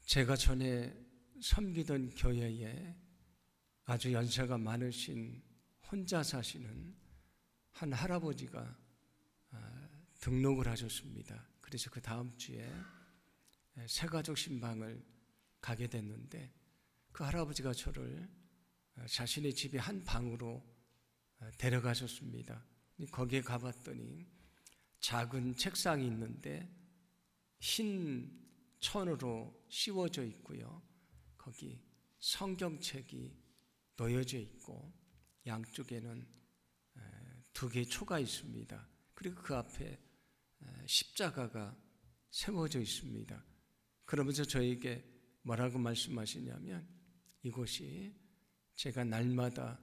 제가 전에 섬기던 교회에 아주 연세가 많으신 혼자 사시는 한 할아버지가 등록을 하셨습니다. 그래서 그 다음 주에 새가족 신방을 가게 됐는데 그 할아버지가 저를 자신의 집의 한 방으로 데려가셨습니다. 거기에 가봤더니 작은 책상이 있는데 흰 천으로 씌워져 있고요. 거기 성경책이 놓여져 있고 양쪽에는 두 개의 초가 있습니다. 그리고 그 앞에 십자가가 세워져 있습니다. 그러면서 저에게 뭐라고 말씀하시냐면 이곳이 제가 날마다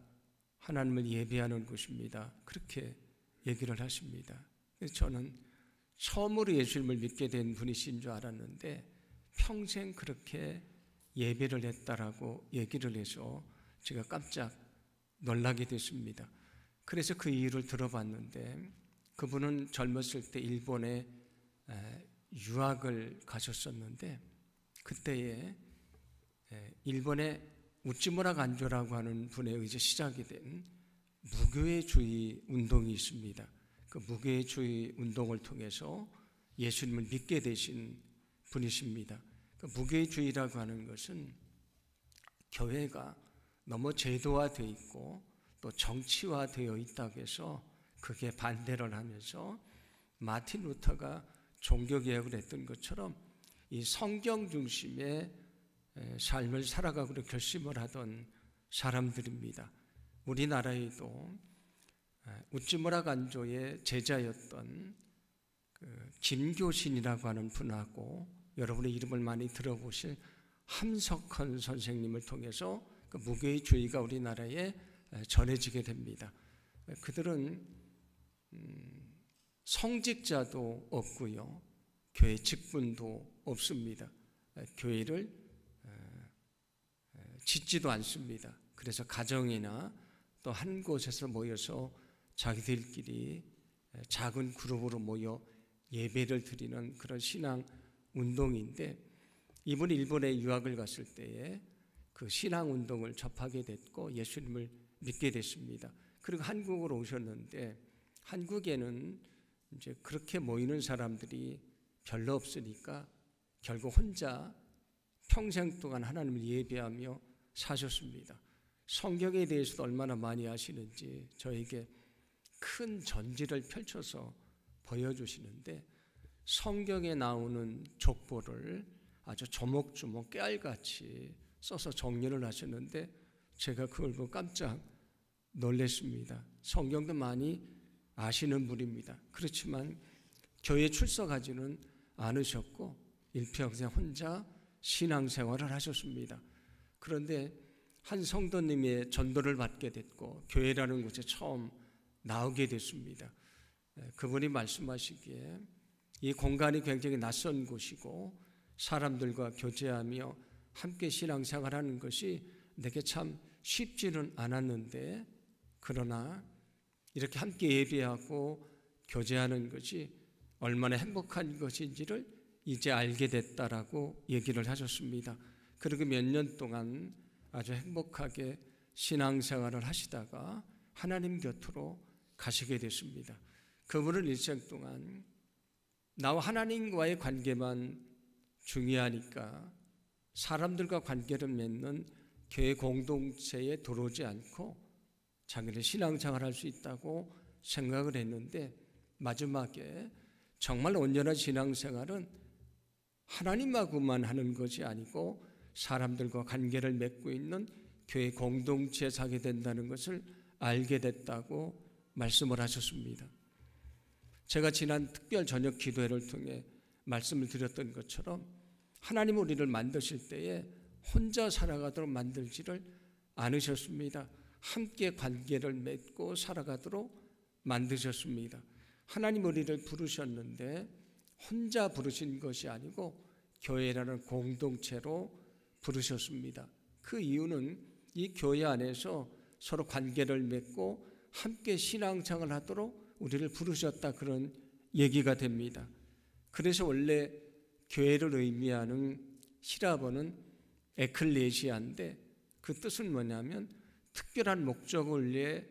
하나님을 예배하는 곳입니다. 그렇게 얘기를 하십니다. 그래서 저는 처음으로 예수님을 믿게 된 분이신 줄 알았는데 평생 그렇게 예배를 했다라고 얘기를 해서 제가 깜짝 놀라게 됐습니다. 그래서 그 이유를 들어봤는데 그분은 젊었을 때 일본에 유학을 가셨었는데 그때에 일본의 우찌무라 간조라고 하는 분에 의해 시작이 된 무교회주의 운동이 있습니다. 그 무교회주의 운동을 통해서 예수님을 믿게 되신 분이십니다. 그 무교회주의라고 하는 것은 교회가 너무 제도화되어 있고 또 정치화되어 있다고 해서 그게 반대를 하면서 마틴 루터가 종교개혁을 했던 것처럼 이 성경 중심의 삶을 살아가기로 결심을 하던 사람들입니다. 우리나라에도 우찌무라 간조의 제자였던 김교신이라고 하는 분하고 여러분의 이름을 많이 들어보실 함석헌 선생님을 통해서 그 무교회주의가 우리나라에 전해지게 됩니다. 그들은 성직자도 없고요, 교회 직분도 없습니다. 교회를 짓지도 않습니다. 그래서 가정이나 또 한 곳에서 모여서 자기들끼리 작은 그룹으로 모여 예배를 드리는 그런 신앙 운동인데 이분이 일본에 유학을 갔을 때에 그 신앙 운동을 접하게 됐고 예수님을 믿게 됐습니다. 그리고 한국으로 오셨는데 한국에는 이제 그렇게 모이는 사람들이 별로 없으니까 결국 혼자 평생 동안 하나님을 예배하며 사셨습니다. 성경에 대해서도 얼마나 많이 아시는지 저에게 큰 전지를 펼쳐서 보여주시는데 성경에 나오는 족보를 아주 조목조목 깨알같이 써서 정리를 하셨는데 제가 그걸 보고 깜짝 놀랐습니다. 성경도 많이 아시는 분입니다. 그렇지만 교회에 출석하지는 않으셨고 일평생 혼자 신앙생활을 하셨습니다. 그런데 한 성도님의 전도를 받게 됐고 교회라는 곳에 처음 나오게 됐습니다. 그분이 말씀하시기에 이 공간이 굉장히 낯선 곳이고 사람들과 교제하며 함께 신앙생활하는 것이 내게 참 쉽지는 않았는데 그러나 이렇게 함께 예배하고 교제하는 것이 얼마나 행복한 것인지를 이제 알게 됐다라고 얘기를 하셨습니다. 그리고 몇 년 동안 아주 행복하게 신앙생활을 하시다가 하나님 곁으로 가시게 됐습니다. 그분은 일생 동안 나와 하나님과의 관계만 중요하니까 사람들과 관계를 맺는 교회 공동체에 들어오지 않고 자기는 신앙생활을 할 수 있다고 생각을 했는데 마지막에 정말 온전한 신앙생활은 하나님하고만 하는 것이 아니고 사람들과 관계를 맺고 있는 교회 공동체에 사게 된다는 것을 알게 됐다고 말씀을 하셨습니다. 제가 지난 특별 저녁 기도회를 통해 말씀을 드렸던 것처럼 하나님 우리를 만드실 때에 혼자 살아가도록 만들지를 않으셨습니다. 함께 관계를 맺고 살아가도록 만드셨습니다. 하나님 우리를 부르셨는데 혼자 부르신 것이 아니고 교회라는 공동체로 부르셨습니다. 그 이유는 이 교회 안에서 서로 관계를 맺고 함께 신앙생활을 하도록 우리를 부르셨다 그런 얘기가 됩니다. 그래서 원래 교회를 의미하는 히라보는 에클레시아인데 그 뜻은 뭐냐면 특별한 목적을 위해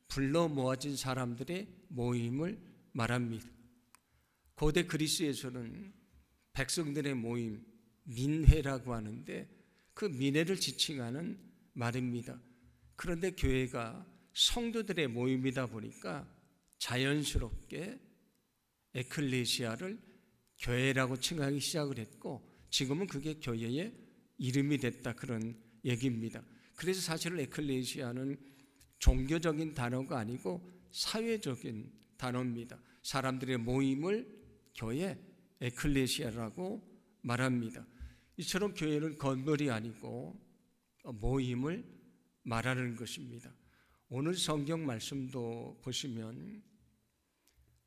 불러 모아진 사람들의 모임을 말합니다. 고대 그리스에서는 백성들의 모임, 민회라고 하는데 그 민회를 지칭하는 말입니다. 그런데 교회가 성도들의 모임이다 보니까 자연스럽게 에클레시아를 교회라고 칭하기 시작을 했고 지금은 그게 교회의 이름이 됐다 그런 얘기입니다. 그래서 사실은 에클레시아는 종교적인 단어가 아니고 사회적인 단어입니다. 사람들의 모임을 교회 에클레시아라고 말합니다. 이처럼 교회는 건물이 아니고 모임을 말하는 것입니다. 오늘 성경 말씀도 보시면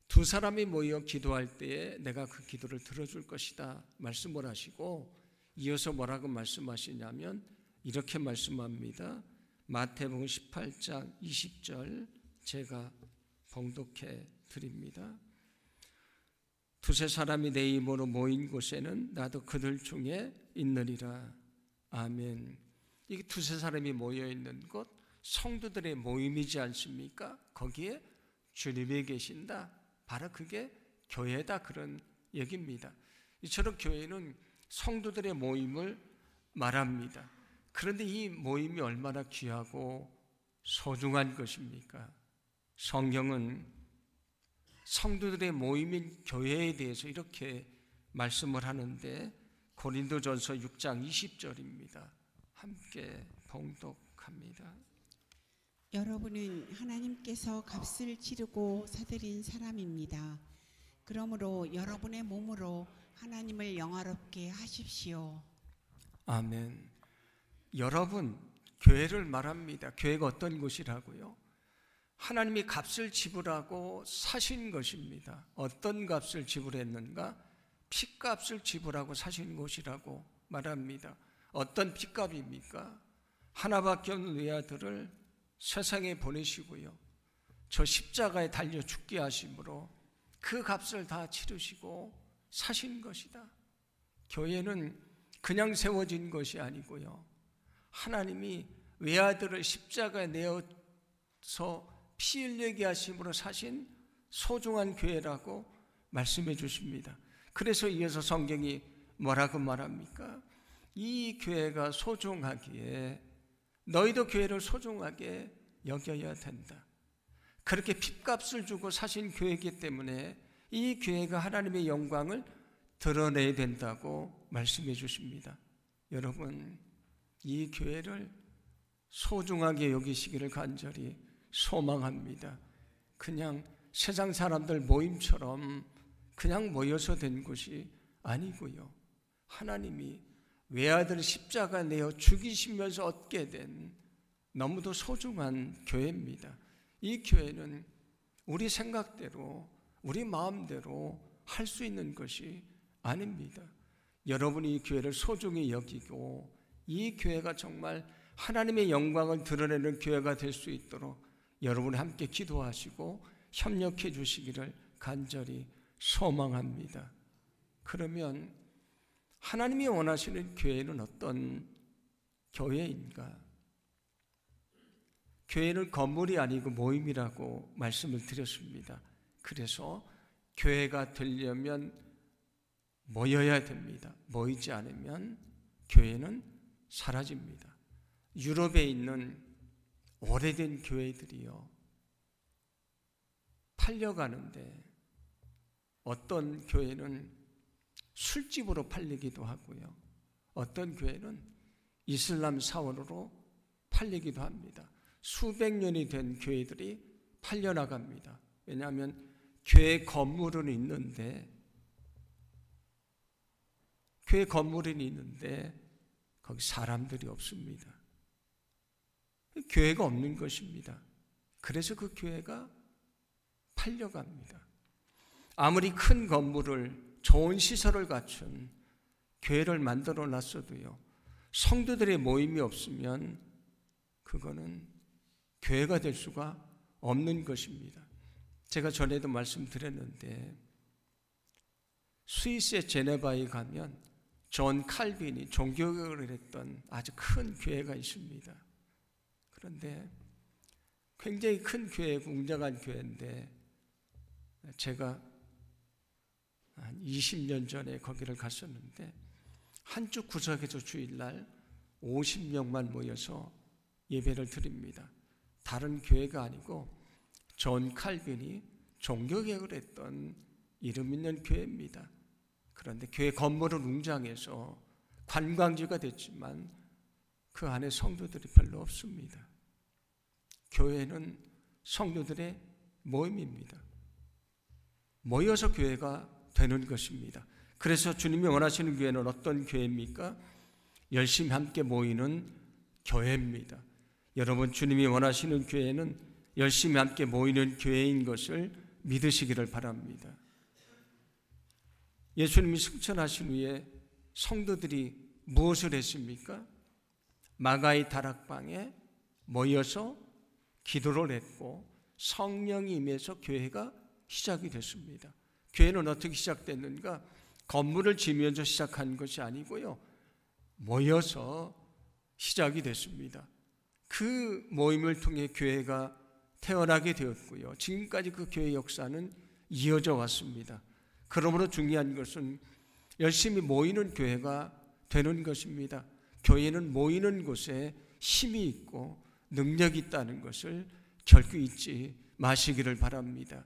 두 사람이 모여 기도할 때에 내가 그 기도를 들어줄 것이다 말씀을 하시고 이어서 뭐라고 말씀하시냐면 이렇게 말씀합니다. 마태복음 18장 20절 제가 봉독해 드립니다. 두세 사람이 내 이름으로 모인 곳에는 나도 그들 중에 있느니라. 아멘. 이게 두세 사람이 모여 있는 곳 성도들의 모임이지 않습니까? 거기에 주님이 계신다. 바로 그게 교회다 그런 얘기입니다. 이처럼 교회는 성도들의 모임을 말합니다. 그런데 이 모임이 얼마나 귀하고 소중한 것입니까? 성경은 성도들의 모임인 교회에 대해서 이렇게 말씀을 하는데 고린도전서 6장 20절입니다. 함께 봉독합니다. 여러분은 하나님께서 값을 치르고 사들인 사람입니다. 그러므로 여러분의 몸으로 하나님을 영화롭게 하십시오. 아멘. 여러분, 교회를 말합니다. 교회가 어떤 곳이라고요? 하나님이 값을 지불하고 사신 것입니다. 어떤 값을 지불했는가? 핏값을 지불하고 사신 곳이라고 말합니다. 어떤 핏값입니까? 하나밖에 없는 외아들을 세상에 보내시고요, 저 십자가에 달려 죽게 하심으로 그 값을 다 치르시고 사신 것이다. 교회는 그냥 세워진 것이 아니고요, 하나님이 외아들을 십자가에 내어서 피 흘리게 하심으로 사신 소중한 교회라고 말씀해 주십니다. 그래서 이어서 성경이 뭐라고 말합니까? 이 교회가 소중하기에 너희도 교회를 소중하게 여겨야 된다. 그렇게 핏값을 주고 사신 교회이기 때문에 이 교회가 하나님의 영광을 드러내야 된다고 말씀해 주십니다. 여러분, 이 교회를 소중하게 여기시기를 간절히 소망합니다. 그냥 세상 사람들 모임처럼 그냥 모여서 된 곳이 아니고요, 하나님이 외아들 십자가 내어 죽이시면서 얻게 된 너무도 소중한 교회입니다. 이 교회는 우리 생각대로 우리 마음대로 할 수 있는 것이 아닙니다. 여러분이 이 교회를 소중히 여기고 이 교회가 정말 하나님의 영광을 드러내는 교회가 될 수 있도록 여러분이 함께 기도하시고 협력해 주시기를 간절히 소망합니다. 그러면 하나님이 원하시는 교회는 어떤 교회인가? 교회는 건물이 아니고 모임이라고 말씀을 드렸습니다. 그래서 교회가 되려면 모여야 됩니다. 모이지 않으면 교회는 사라집니다. 유럽에 있는 오래된 교회들이요, 팔려가는데 어떤 교회는 술집으로 팔리기도 하고요, 어떤 교회는 이슬람 사원으로 팔리기도 합니다. 수백 년이 된 교회들이 팔려나갑니다. 왜냐하면 교회 건물은 있는데 거기 사람들이 없습니다. 교회가 없는 것입니다. 그래서 그 교회가 팔려갑니다. 아무리 큰 건물을, 좋은 시설을 갖춘 교회를 만들어 놨어도요, 성도들의 모임이 없으면 그거는 교회가 될 수가 없는 것입니다. 제가 전에도 말씀드렸는데 스위스의 제네바에 가면 존 칼빈이 종교개혁을 했던 아주 큰 교회가 있습니다. 그런데 굉장히 큰 교회, 웅장한 교회인데 제가 한 20년 전에 거기를 갔었는데 한쪽 구석에서 주일날 50명만 모여서 예배를 드립니다. 다른 교회가 아니고 존 칼빈이 종교개혁을 했던 이름 있는 교회입니다. 그런데 교회 건물은 웅장해서 관광지가 됐지만 그 안에 성도들이 별로 없습니다. 교회는 성도들의 모임입니다. 모여서 교회가 되는 것입니다. 그래서 주님이 원하시는 교회는 어떤 교회입니까? 열심히 함께 모이는 교회입니다. 여러분, 주님이 원하시는 교회는 열심히 함께 모이는 교회인 것을 믿으시기를 바랍니다. 예수님이 승천하신 후에 성도들이 무엇을 했습니까? 마가의 다락방에 모여서 기도를 했고 성령이 임해서 교회가 시작이 됐습니다. 교회는 어떻게 시작됐는가? 건물을 지으면서 시작한 것이 아니고요, 모여서 시작이 됐습니다. 그 모임을 통해 교회가 태어나게 되었고요, 지금까지 그 교회 역사는 이어져 왔습니다. 그러므로 중요한 것은 열심히 모이는 교회가 되는 것입니다. 교회는 모이는 곳에 힘이 있고 능력이 있다는 것을 결코 잊지 마시기를 바랍니다.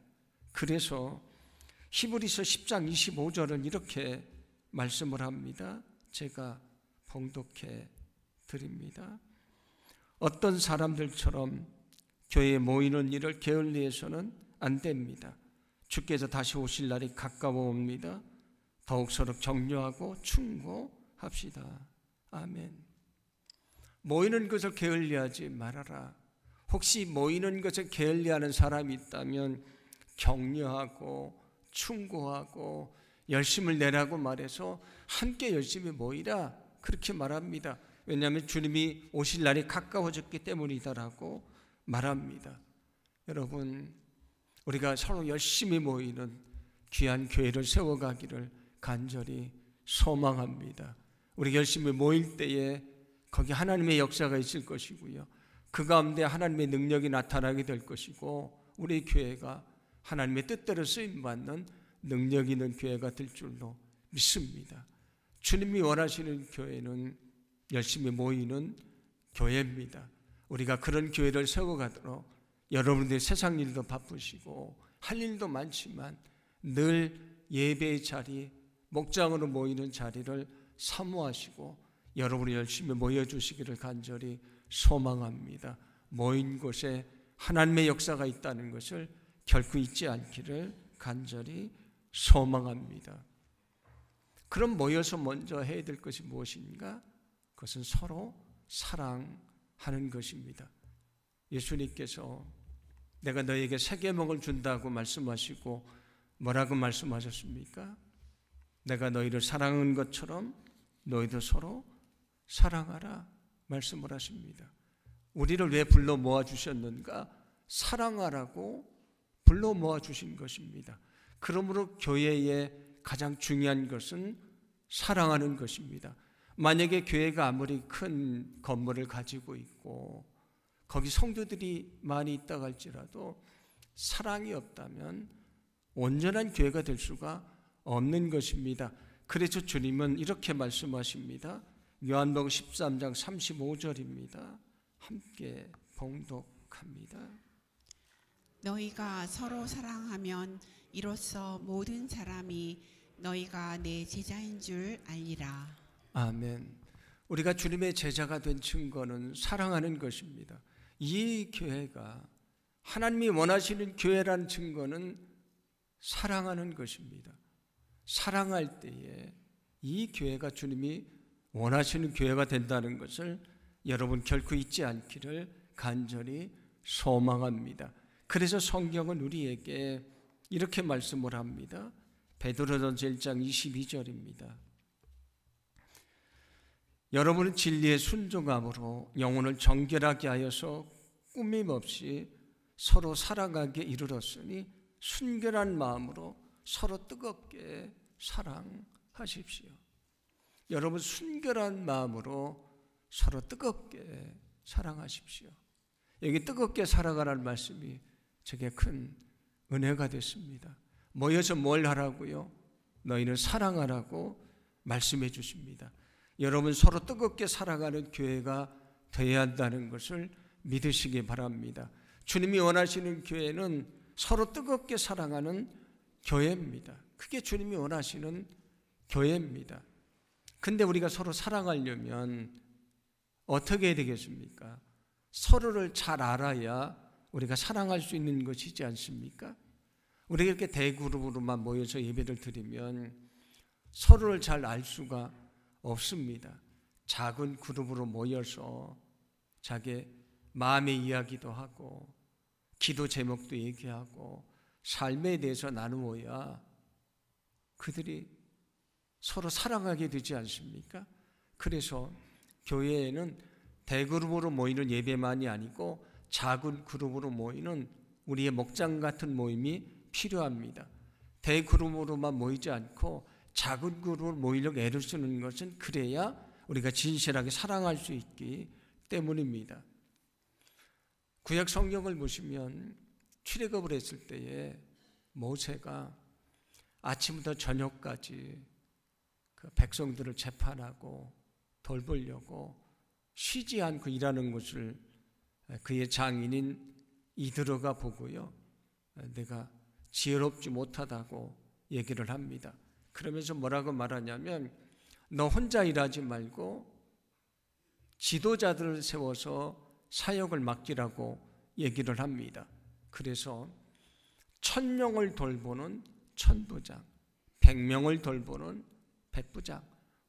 그래서 히브리서 10장 25절은 이렇게 말씀을 합니다. 제가 봉독해 드립니다. 어떤 사람들처럼 교회에 모이는 일을 게을리해서는 안 됩니다. 주께서 다시 오실 날이 가까워 옵니다. 더욱 서로 격려하고 충고합시다. 아멘. 모이는 것을 게을리하지 말아라. 혹시 모이는 것을 게을리하는 사람이 있다면 격려하고 충고하고 열심을 내라고 말해서 함께 열심히 모이라, 그렇게 말합니다. 왜냐하면 주님이 오실 날이 가까워졌기 때문이다라고 말합니다. 여러분, 우리가 서로 열심히 모이는 귀한 교회를 세워가기를 간절히 소망합니다. 우리 열심히 모일 때에 거기 하나님의 역사가 있을 것이고요, 그 가운데 하나님의 능력이 나타나게 될 것이고 우리 교회가 하나님의 뜻대로 쓰임받는 능력 있는 교회가 될 줄로 믿습니다. 주님이 원하시는 교회는 열심히 모이는 교회입니다. 우리가 그런 교회를 세워가도록 여러분들이 세상 일도 바쁘시고 할 일도 많지만 늘 예배의 자리, 목장으로 모이는 자리를 사모하시고 여러분이 열심히 모여주시기를 간절히 소망합니다. 모인 곳에 하나님의 역사가 있다는 것을 결코 잊지 않기를 간절히 소망합니다. 그럼 모여서 먼저 해야 될 것이 무엇인가? 그것은 서로 사랑하는 것입니다. 예수님께서 내가 너에게 새 계명을 준다고 말씀하시고 뭐라고 말씀하셨습니까? 내가 너희를 사랑한 것처럼 너희도 서로 사랑하라 말씀을 하십니다. 우리를 왜 불러 모아주셨는가? 사랑하라고 불러 모아주신 것입니다. 그러므로 교회의 가장 중요한 것은 사랑하는 것입니다. 만약에 교회가 아무리 큰 건물을 가지고 있고 거기 성도들이 많이 있다고 할지라도 사랑이 없다면 온전한 교회가 될 수가 없는 것입니다. 그래서 주님은 이렇게 말씀하십니다. 요한복음 13장 35절입니다. 함께 봉독합니다. 너희가 서로 사랑하면 이로써 모든 사람이 너희가 내 제자인 줄 알리라. 아멘. 우리가 주님의 제자가 된 증거는 사랑하는 것입니다. 이 교회가 하나님이 원하시는 교회라는 증거는 사랑하는 것입니다. 사랑할 때에 이 교회가 주님이 원하시는 교회가 된다는 것을 여러분 결코 잊지 않기를 간절히 소망합니다. 그래서 성경은 우리에게 이렇게 말씀을 합니다. 베드로전서 1장 22절입니다. 여러분은 진리에 순종함으로 영혼을 정결하게 하여서 꾸밈없이 서로 사랑하게 이르렀으니 순결한 마음으로 서로 뜨겁게 사랑하십시오. 여러분 순결한 마음으로 서로 뜨겁게 사랑하십시오. 여기 뜨겁게 살아가라는 말씀이 제게 큰 은혜가 됐습니다. 모여서 뭘 하라고요? 너희는 사랑하라고 말씀해 주십니다. 여러분 서로 뜨겁게 살아가는 교회가 되어야 한다는 것을 믿으시기 바랍니다. 주님이 원하시는 교회는 서로 뜨겁게 사랑하는 교회입니다. 그게 주님이 원하시는 교회입니다. 근데 우리가 서로 사랑하려면 어떻게 해야 되겠습니까? 서로를 잘 알아야 우리가 사랑할 수 있는 것이지 않습니까? 우리가 이렇게 대그룹으로만 모여서 예배를 드리면 서로를 잘 알 수가 없습니다. 작은 그룹으로 모여서 자기 마음의 이야기도 하고 기도 제목도 얘기하고 삶에 대해서 나누어야 그들이 서로 사랑하게 되지 않습니까? 그래서 교회에는 대그룹으로 모이는 예배만이 아니고 작은 그룹으로 모이는 우리의 목장 같은 모임이 필요합니다. 대그룹으로만 모이지 않고 작은 그룹으로 모이려고 애를 쓰는 것은 그래야 우리가 진실하게 사랑할 수 있기 때문입니다. 구약 성경을 보시면 출애굽을 했을 때에 모세가 아침부터 저녁까지 그 백성들을 재판하고 돌보려고 쉬지 않고 일하는 것을 그의 장인인 이드로가 보고요, 내가 지혜롭지 못하다고 얘기를 합니다. 그러면서 뭐라고 말하냐면 너 혼자 일하지 말고 지도자들을 세워서 사역을 맡기라고 얘기를 합니다. 그래서 1000명을 돌보는 천부장, 100명을 돌보는 백부장,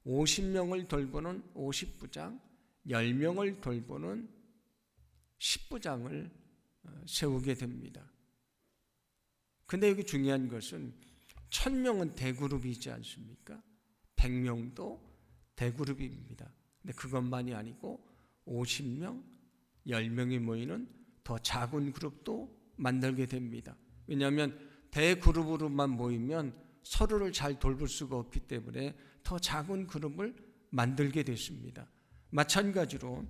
50명을 돌보는 50부장, 10명을 돌보는 10부장을 세우게 됩니다. 근데 여기 중요한 것은 1000명은 대그룹이지 않습니까? 100명도 대그룹입니다. 근데 그것만이 아니고 50명, 10명이 모이는 더 작은 그룹도 만들게 됩니다. 왜냐하면 대그룹으로만 모이면 서로를 잘 돌볼 수가 없기 때문에 더 작은 그룹을 만들게 됐습니다. 마찬가지로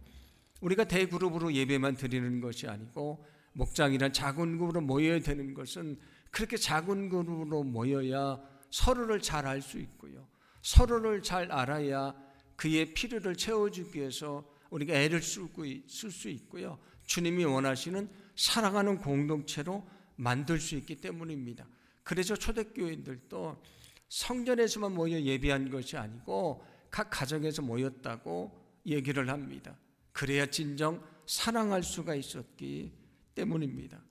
우리가 대그룹으로 예배만 드리는 것이 아니고 목장이란 작은 그룹으로 모여야 되는 것은 그렇게 작은 그룹으로 모여야 서로를 잘 알 수 있고요, 서로를 잘 알아야 그의 필요를 채워주기 위해서 우리가 애를 쓸 수 있고요, 주님이 원하시는 사랑하는 공동체로 만들 수 있기 때문입니다. 그래서 초대교인들도 성전에서만 모여 예배한 것이 아니고 각 가정에서 모였다고 얘기를 합니다. 그래야 진정 사랑할 수가 있었기 때문입니다.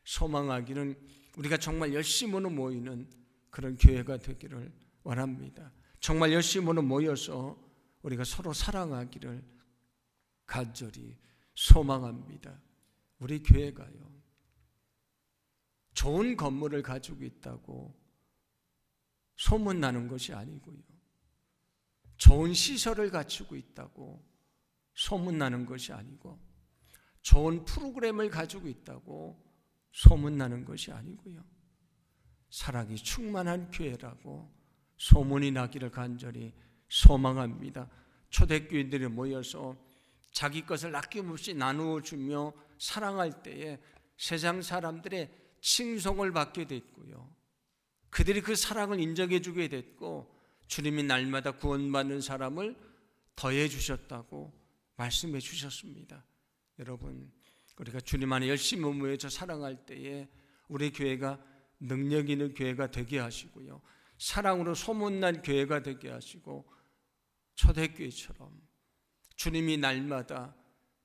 소망하기는 우리가 정말 열심으로 모이는 그런 교회가 되기를 원합니다. 정말 열심으로 모여서 우리가 서로 사랑하기를 간절히 소망합니다. 우리 교회가요, 좋은 건물을 가지고 있다고 소문나는 것이 아니고요, 좋은 시설을 갖추고 있다고 소문나는 것이 아니고, 좋은 프로그램을 가지고 있다고 소문나는 것이 아니고요, 사랑이 충만한 교회라고 소문이 나기를 간절히 소망합니다. 초대교인들이 모여서 자기 것을 아낌없이 나누어 주며 사랑할 때에 세상 사람들의 칭송을 받게 됐고요, 그들이 그 사랑을 인정해 주게 됐고, 주님이 날마다 구원받는 사람을 더해 주셨다고 말씀해 주셨습니다. 여러분, 우리가 주님 안에 열심히 모여서 사랑할 때에 우리 교회가 능력 있는 교회가 되게 하시고요, 사랑으로 소문난 교회가 되게 하시고, 초대교회처럼 주님이 날마다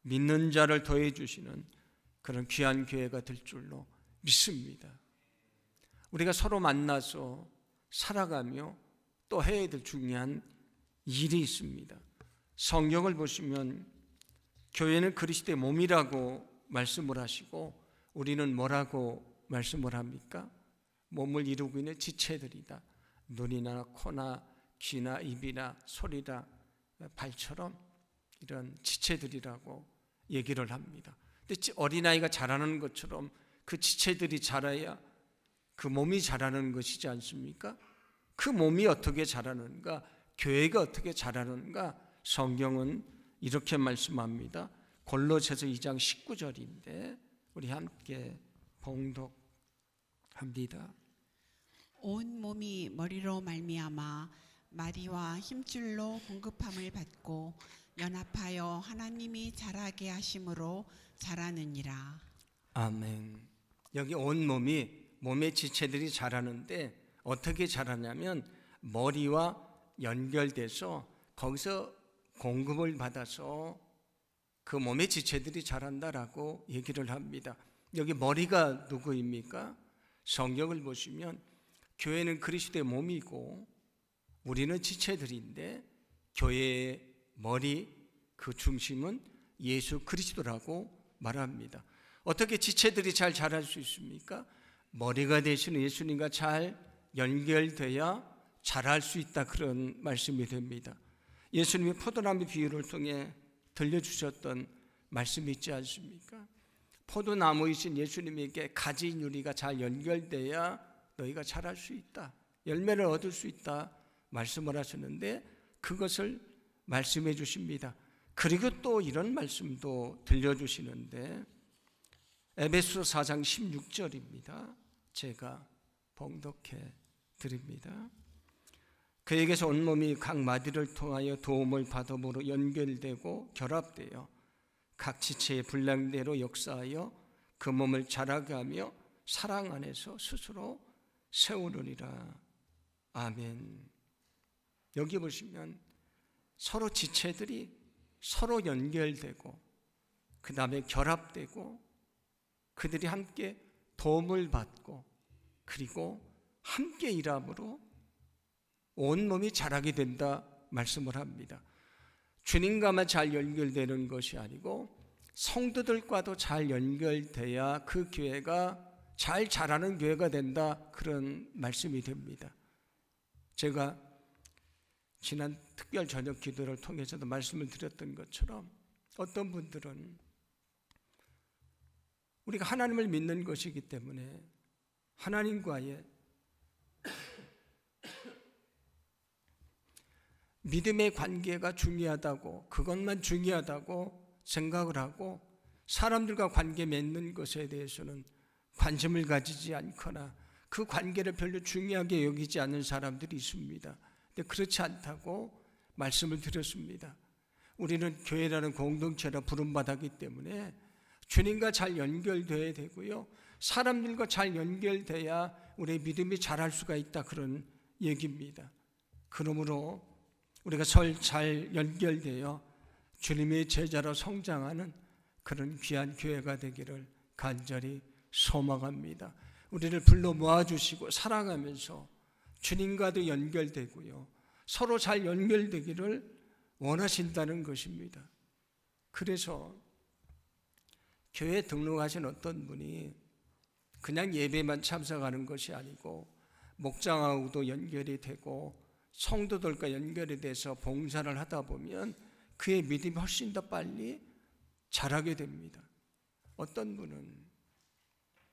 믿는 자를 더해 주시는 그런 귀한 교회가 될 줄로 믿습니다. 우리가 서로 만나서 살아가며 또 해야 될 중요한 일이 있습니다. 성경을 보시면 교회는 그리스도의 몸이라고 말씀을 하시고, 우리는 뭐라고 말씀을 합니까? 몸을 이루고 있는 지체들이다. 눈이나 코나 귀나 입이나 소리나 발처럼 이런 지체들이라고 얘기를 합니다. 근데 어린아이가 자라는 것처럼 그 지체들이 자라야 그 몸이 자라는 것이지 않습니까? 그 몸이 어떻게 자라는가? 교회가 어떻게 자라는가? 성경은 이렇게 말씀합니다. 골로새서 2장 19절인데 우리 함께 봉독합니다. 온 몸이 머리로 말미암아 마디와 힘줄로 공급함을 받고 연합하여 하나님이 자라게 하심으로 자라느니라. 아멘. 여기 온 몸의 지체들이 자라는데 어떻게 자라냐면 머리와 연결돼서 거기서 공급을 받아서 그 몸의 지체들이 자란다라고 얘기를 합니다. 여기 머리가 누구입니까? 성경을 보시면 교회는 그리스도의 몸이고 우리는 지체들인데 교회의 머리, 그 중심은 예수 그리스도라고 말합니다. 어떻게 지체들이 잘 자랄 수 있습니까? 머리가 되시는 예수님과 잘 연결돼야 자랄 수 있다, 그런 말씀이 됩니다. 예수님이 포도나무 비유를 통해 들려주셨던 말씀이 있지 않습니까? 포도나무이신 예수님에게 가지 유리가 잘 연결돼야 너희가 자랄 수 있다, 열매를 얻을 수 있다 말씀을 하셨는데 그것을 말씀해 주십니다. 그리고 또 이런 말씀도 들려주시는데 에베소서 4장 16절입니다. 제가 봉독해 드립니다. 그에게서 온몸이 각 마디를 통하여 도움을 받음으로 연결되고 결합되어 각 지체의 분량대로 역사하여 그 몸을 자라게 하며 사랑 안에서 스스로 세우느니라. 아멘. 여기 보시면 서로 지체들이 서로 연결되고 그 다음에 결합되고 그들이 함께 도움을 받고 그리고 함께 일함으로 온몸이 자라게 된다 말씀을 합니다. 주님과만 잘 연결되는 것이 아니고 성도들과도 잘 연결돼야 그 교회가 잘 자라는 교회가 된다, 그런 말씀이 됩니다. 제가 지난 특별 저녁 기도를 통해서도 말씀을 드렸던 것처럼 어떤 분들은 우리가 하나님을 믿는 것이기 때문에 하나님과의 믿음의 관계가 중요하다고, 그것만 중요하다고 생각을 하고 사람들과 관계 맺는 것에 대해서는 관심을 가지지 않거나 그 관계를 별로 중요하게 여기지 않는 사람들이 있습니다. 근데 그렇지 않다고 말씀을 드렸습니다. 우리는 교회라는 공동체라 부름받았기 때문에 주님과 잘 연결되어야 되고요, 사람들과 잘 연결돼야 우리의 믿음이 자랄 수가 있다, 그런 얘기입니다. 그러므로 우리가 잘 연결되어 주님의 제자로 성장하는 그런 귀한 교회가 되기를 간절히 소망합니다. 우리를 불러 모아주시고 사랑하면서 주님과도 연결되고요, 서로 잘 연결되기를 원하신다는 것입니다. 그래서 교회에 등록하신 어떤 분이 그냥 예배만 참석하는 것이 아니고 목장하고도 연결이 되고 성도들과 연결이 돼서 봉사를 하다 보면 그의 믿음이 훨씬 더 빨리 자라게 됩니다. 어떤 분은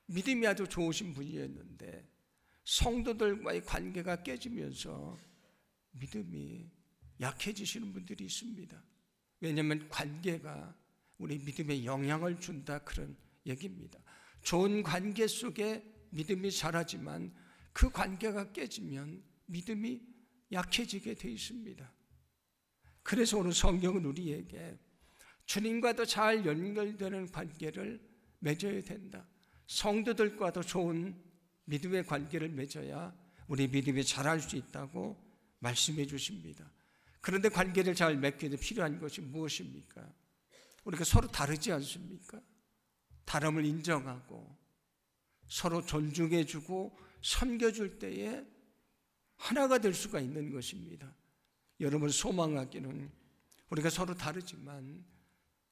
믿음이 아주 좋으신 분이었는데 성도들과의 관계가 깨지면서 믿음이 약해지시는 분들이 있습니다. 왜냐하면 관계가 우리 믿음에 영향을 준다, 그런 얘기입니다. 좋은 관계 속에 믿음이 자라지만 그 관계가 깨지면 믿음이 약해지게 되어 있습니다. 그래서 오늘 성경은 우리에게 주님과도 잘 연결되는 관계를 맺어야 된다, 성도들과도 좋은 믿음의 관계를 맺어야 우리 믿음이 자랄 수 있다고 말씀해 주십니다. 그런데 관계를 잘 맺기 위해 필요한 것이 무엇입니까? 우리가 서로 다르지 않습니까? 다름을 인정하고 서로 존중해 주고 섬겨줄 때에 하나가 될 수가 있는 것입니다. 여러분, 소망하기는 우리가 서로 다르지만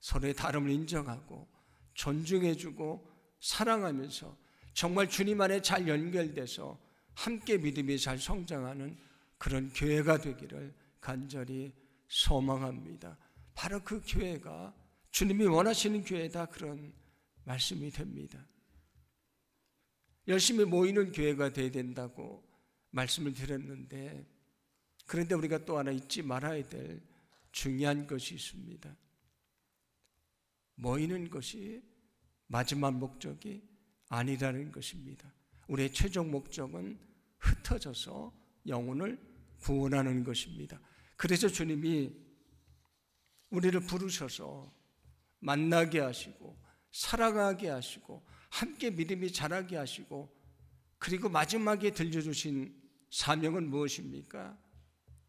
서로의 다름을 인정하고 존중해 주고 사랑하면서 정말 주님 안에 잘 연결돼서 함께 믿음이 잘 성장하는 그런 교회가 되기를 간절히 소망합니다. 바로 그 교회가 주님이 원하시는 교회다, 그런 말씀이 됩니다. 열심히 모이는 교회가 되어야 된다고 말씀을 드렸는데 그런데 우리가 또 하나 잊지 말아야 될 중요한 것이 있습니다. 모이는 것이 마지막 목적이 아니라는 것입니다. 우리의 최종 목적은 흩어져서 영혼을 구원하는 것입니다. 그래서 주님이 우리를 부르셔서 만나게 하시고 살아가게 하시고 함께 믿음이 자라게 하시고 그리고 마지막에 들려주신 사명은 무엇입니까?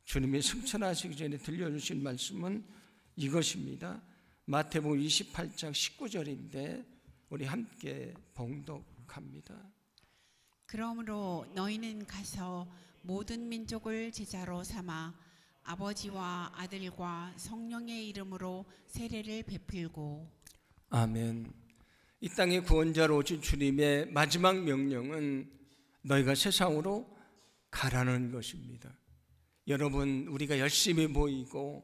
주님이 승천하시기 전에 들려주신 말씀은 이것입니다. 마태복음 28장 19절인데 우리 함께 봉독합니다. 그러므로 너희는 가서 모든 민족을 제자로 삼아 아버지와 아들과 성령의 이름으로 세례를 베풀고. 아멘. 이 땅의 구원자로 오신 주님의 마지막 명령은 너희가 세상으로 가라는 것입니다. 여러분, 우리가 열심히 모이고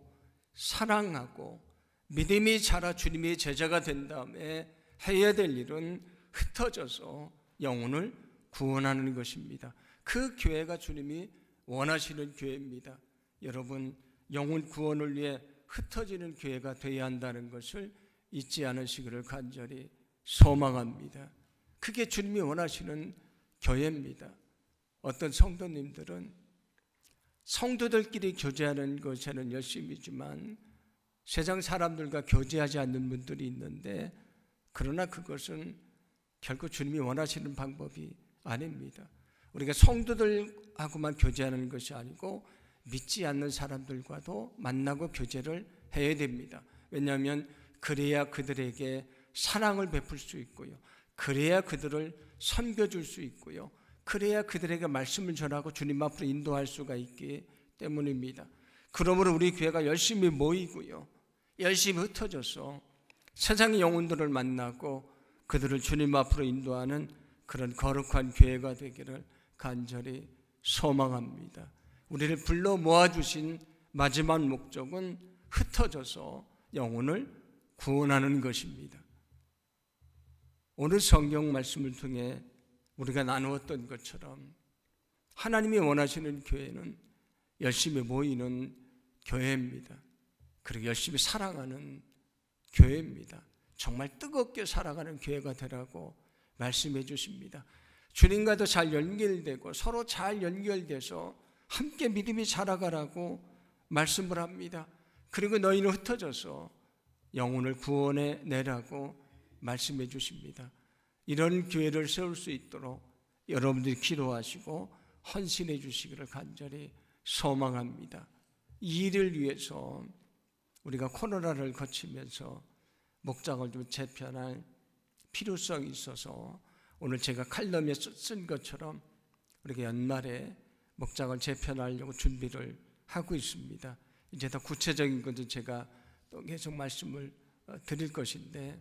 사랑하고 믿음이 자라 주님의 제자가 된 다음에 해야 될 일은 흩어져서 영혼을 구원하는 것입니다. 그 교회가 주님이 원하시는 교회입니다. 여러분, 영혼 구원을 위해 흩어지는 교회가 되어야 한다는 것을 잊지 않으시기를 간절히 소망합니다. 그게 주님이 원하시는 교회입니다. 어떤 성도님들은 성도들끼리 교제하는 것에는 열심이지만 세상 사람들과 교제하지 않는 분들이 있는데, 그러나 그것은 결코 주님이 원하시는 방법이 아닙니다. 우리가 성도들하고만 교제하는 것이 아니고 믿지 않는 사람들과도 만나고 교제를 해야 됩니다. 왜냐하면 그래야 그들에게 사랑을 베풀 수 있고요, 그래야 그들을 섬겨줄 수 있고요, 그래야 그들에게 말씀을 전하고 주님 앞으로 인도할 수가 있기 때문입니다. 그러므로 우리 교회가 열심히 모이고요, 열심히 흩어져서 세상의 영혼들을 만나고 그들을 주님 앞으로 인도하는 그런 거룩한 교회가 되기를 간절히 소망합니다. 우리를 불러 모아주신 마지막 목적은 흩어져서 영혼을 구원하는 것입니다. 오늘 성경 말씀을 통해 우리가 나누었던 것처럼 하나님이 원하시는 교회는 열심히 모이는 교회입니다. 그리고 열심히 사랑하는 교회입니다. 정말 뜨겁게 살아가는 교회가 되라고 말씀해 주십니다. 주님과도 잘 연결되고 서로 잘 연결돼서 함께 믿음이 자라가라고 말씀을 합니다. 그리고 너희는 흩어져서 영혼을 구원해 내라고 말씀해 주십니다. 이런 교회를 세울 수 있도록 여러분들이 기도하시고 헌신해 주시기를 간절히 소망합니다. 이 일을 위해서 우리가 코로나를 거치면서 목장을 좀 재편할 필요성이 있어서 오늘 제가 칼럼에 쓴 것처럼 우리가 연말에 목장을 재편하려고 준비를 하고 있습니다. 이제 더 구체적인 것은 제가 또 계속 말씀을 드릴 것인데,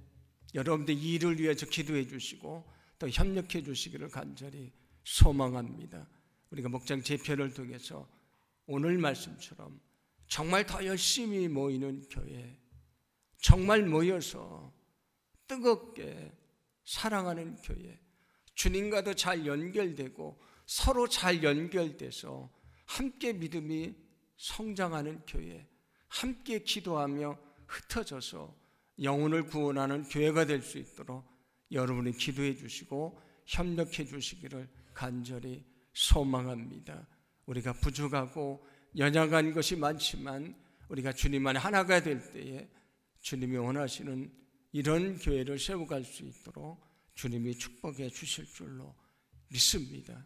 여러분들 이 일을 위해서 기도해 주시고 또 협력해 주시기를 간절히 소망합니다. 우리가 목장 재편을 통해서 오늘 말씀처럼 정말 더 열심히 모이는 교회, 정말 모여서 뜨겁게 사랑하는 교회, 주님과도 잘 연결되고 서로 잘 연결돼서 함께 믿음이 성장하는 교회, 함께 기도하며 흩어져서 영혼을 구원하는 교회가 될 수 있도록 여러분이 기도해 주시고 협력해 주시기를 간절히 소망합니다. 우리가 부족하고 연약한 것이 많지만 우리가 주님 안에 하나가 될 때에 주님이 원하시는 이런 교회를 세워갈 수 있도록 주님이 축복해 주실 줄로 믿습니다.